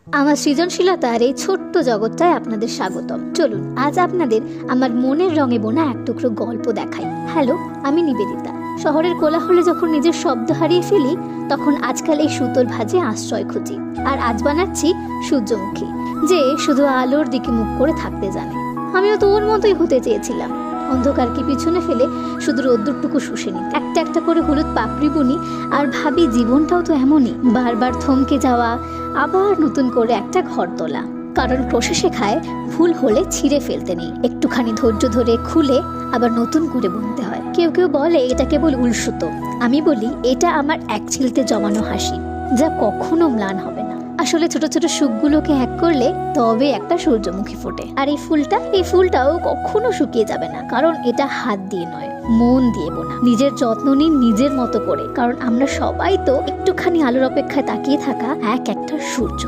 আমার সৃজনশীলতার এই ছোট্ট জগৎটায় আপনাদের স্বাগতম। চলুন আজ আপনাদের আমার মনের রঙে বোনা এক টুকরো গল্প দেখাই। হ্যালো, আমি নিবেদিতা। শহরের কোলাহলে যখন নিজের শব্দ হারিয়ে ফেলি, তখন আজকাল এই সুতোর ভাঁজে আশ্রয় খুঁজি। আর আজ বানাচ্ছি সূর্যমুখী, যে শুধু আলোর দিকে মুখ করে থাকতে জানে। আমিও তো ওর মতোই হতে চেয়েছিলাম। অন্ধকারকে পিছনে ফেলে শুধু রোদ্দুরটুকু শুষে নিই, একটা একটা করে হলুদ পাপড়ি বুনি, আর ভাবি জীবনটাও তো এমনই, বারবার থমকে যাওয়া, আবার নতুন করে একটা ঘর তোলা। কারণ ক্রোশে শেখায় ভুল হলে ছিঁড়ে ফেলতে নেই, একটুখানি ধৈর্য ধরে খুলে আবার নতুন করে বুনতে হয়। কেউ কেউ বলে এটা কেবল উলসুতো, আমি বলি এটা আমার এক ছিলতে জমানো হাসি, যা কখনো ম্লান হবে না। আসলে ছোট ছোট সুখগুলোকে এক করলে তবে একটা সূর্যমুখী ফোটে। আর এই ফুলটাও কখনো শুকিয়ে যাবে না, কারণ এটা হাত দিয়ে নয়, মন দিয়ে বোনা। নিজের যত্ন নিন নিজের মতো করে, কারণ আমরা সবাই তো একটুখানি আলোর অপেক্ষায় তাকিয়ে থাকা এক একটা সূর্য।